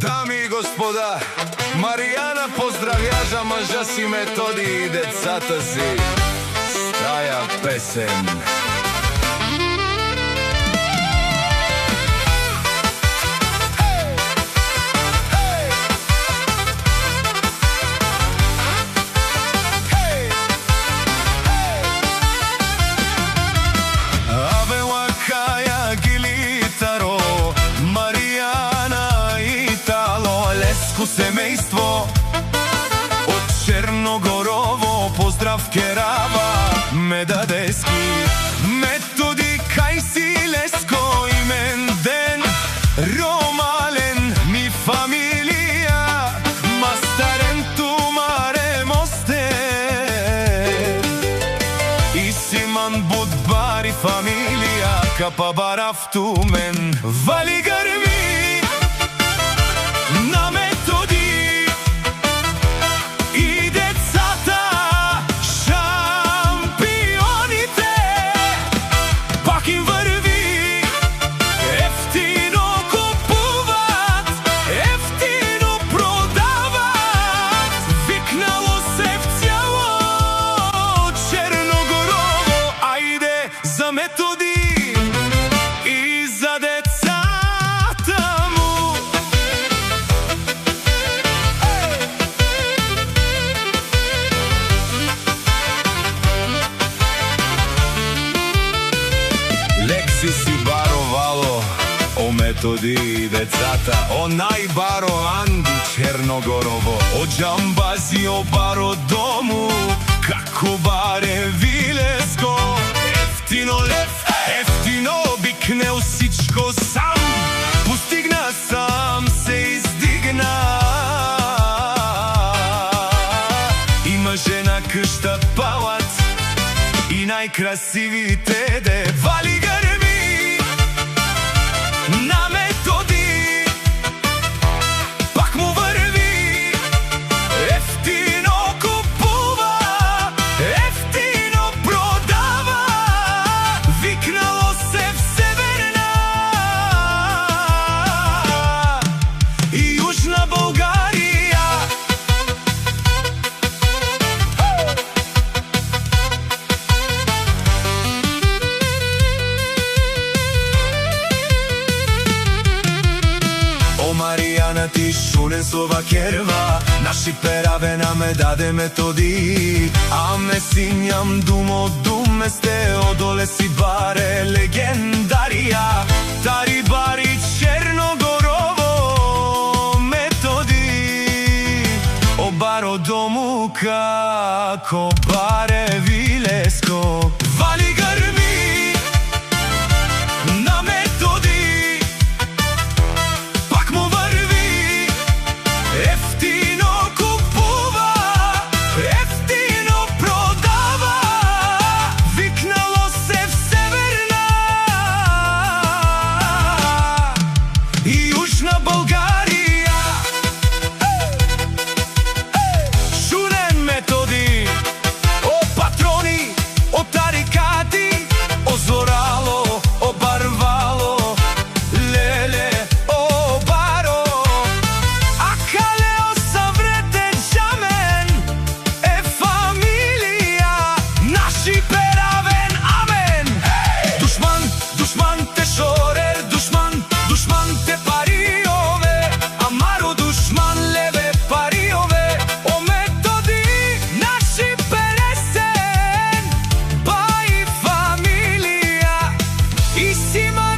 Дами и господа, Маријана поздравјажа мъжа си Методи и децата си с тая песен. Семејство од Черногорово поздрав керава Медадески, Методи кај си Леско имен ден ромален ми фамилија мастарен тумаре мосте и симан будбари фамилија капа барав тумен вали грми Методи и за децата му. Лекси си баровало о Методи и децата, о најбаро Анди Черногорово, о Джамбазио баро дому, како баре Вилеско. Ефтино лев, ефтино бикнел сичко сам, постигна сам се издигна. Има жена къща палат и најкрасивите девали грми на Методи, пак му върви, ефтино купува, ефтино продава, викнало се в Северна и Южна България. О Маријана ти шунен слова керва, наши пераве наме даде Методи, а ме синјам думо думе сте одоле си баре легендарија, тари бари Черногорово Методи, о баро дому како баре Вилеско, вали грми на Методи, пак му върви, ефтино купува, ефтино продава, викнало се в Северна и Южна България. Шунен Методи, о патрони, о тарикати, о зорало, о барвало, леле, о баро, а калео съвретен жамен е фамилија, наши перавен амен. Душман, душман те шорер, душман, душман те париове, амаро душман леве париове, о Методи, наши пересен, бај фамилија и сима